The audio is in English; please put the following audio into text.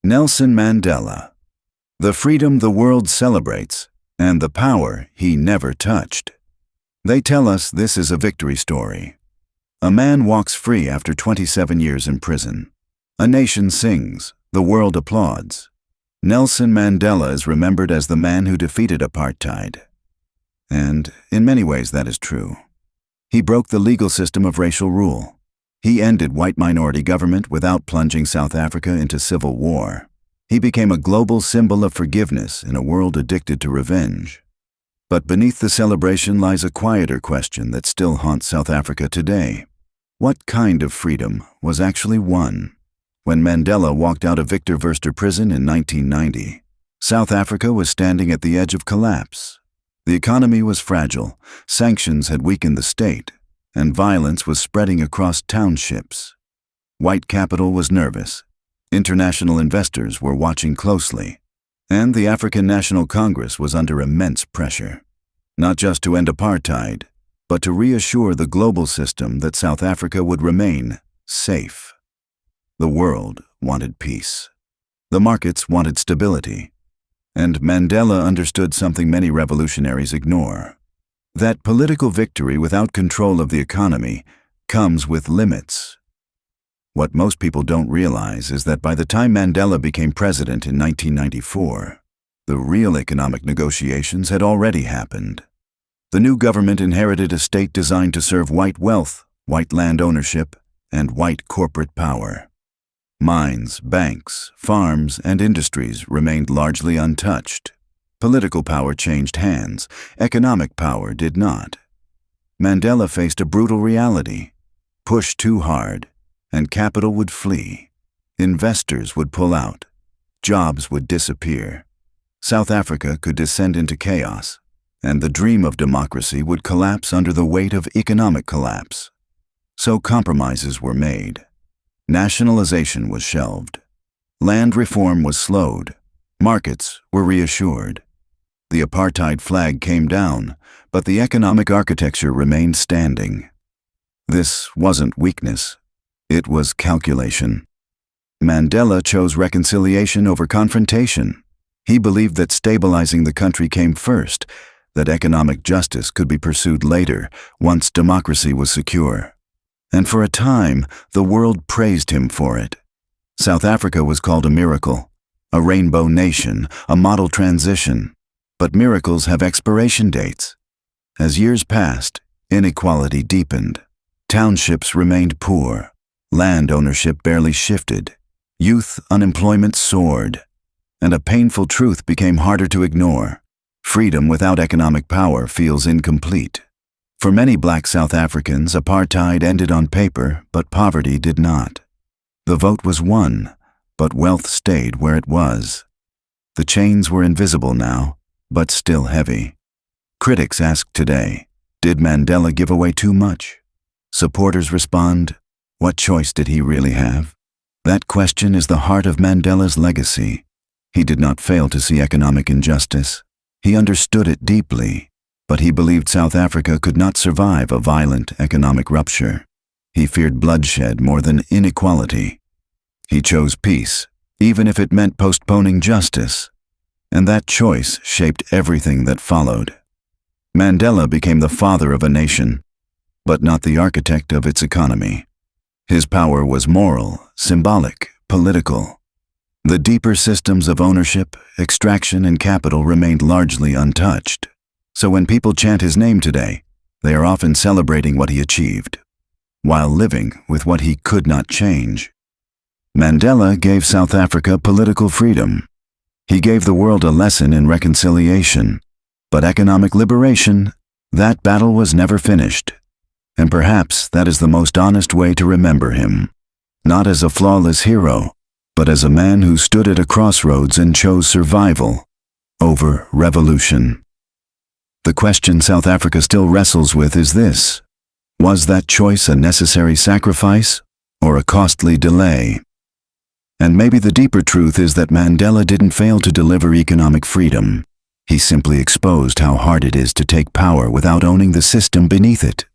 Nelson Mandela. The freedom the world celebrates, and the power he never touched. They tell us this is a victory story. A man walks free after 27 years in prison. A nation sings, the world applauds. Nelson Mandela is remembered as the man who defeated apartheid. And in many ways that is true. He broke the legal system of racial rule. He ended white minority government without plunging South Africa into civil war. He became a global symbol of forgiveness in a world addicted to revenge. But beneath the celebration lies a quieter question that still haunts South Africa today. What kind of freedom was actually won? When Mandela walked out of Victor Verster prison in 1990, South Africa was standing at the edge of collapse. The economy was fragile, sanctions had weakened the state, and violence was spreading across townships. White capital was nervous. International investors were watching closely, and the African National Congress was under immense pressure, not just to end apartheid, but to reassure the global system that South Africa would remain safe. The world wanted peace. The markets wanted stability. And Mandela understood something many revolutionaries ignore: that political victory without control of the economy comes with limits. What most people don't realize is that by the time Mandela became president in 1994, the real economic negotiations had already happened. The new government inherited a state designed to serve white wealth, white land ownership, and white corporate power. Mines, banks, farms, and industries remained largely untouched. Political power changed hands, economic power did not. Mandela faced a brutal reality: push too hard, and capital would flee. Investors would pull out. Jobs would disappear. South Africa could descend into chaos, and the dream of democracy would collapse under the weight of economic collapse. So compromises were made. Nationalization was shelved. Land reform was slowed. Markets were reassured. The apartheid flag came down, but the economic architecture remained standing. This wasn't weakness. It was calculation. Mandela chose reconciliation over confrontation. He believed that stabilizing the country came first, that economic justice could be pursued later, once democracy was secure. And for a time, the world praised him for it. South Africa was called a miracle, a rainbow nation, a model transition. But miracles have expiration dates. As years passed, inequality deepened. Townships remained poor. Land ownership barely shifted. Youth unemployment soared. And a painful truth became harder to ignore: freedom without economic power feels incomplete. For many black South Africans, apartheid ended on paper, but poverty did not. The vote was won, but wealth stayed where it was. The chains were invisible now, but still heavy. Critics ask today, did Mandela give away too much? Supporters respond, what choice did he really have? That question is the heart of Mandela's legacy. He did not fail to see economic injustice. He understood it deeply. But he believed South Africa could not survive a violent economic rupture. He feared bloodshed more than inequality. He chose peace, even if it meant postponing justice. And that choice shaped everything that followed. Mandela became the father of a nation, but not the architect of its economy. His power was moral, symbolic, political. The deeper systems of ownership, extraction, and capital remained largely untouched. So when people chant his name today, they are often celebrating what he achieved, while living with what he could not change. Mandela gave South Africa political freedom. He gave the world a lesson in reconciliation. But economic liberation, that battle was never finished. And perhaps that is the most honest way to remember him. Not as a flawless hero, but as a man who stood at a crossroads and chose survival over revolution. The question South Africa still wrestles with is this: was that choice a necessary sacrifice or a costly delay? And maybe the deeper truth is that Mandela didn't fail to deliver economic freedom. He simply exposed how hard it is to take power without owning the system beneath it.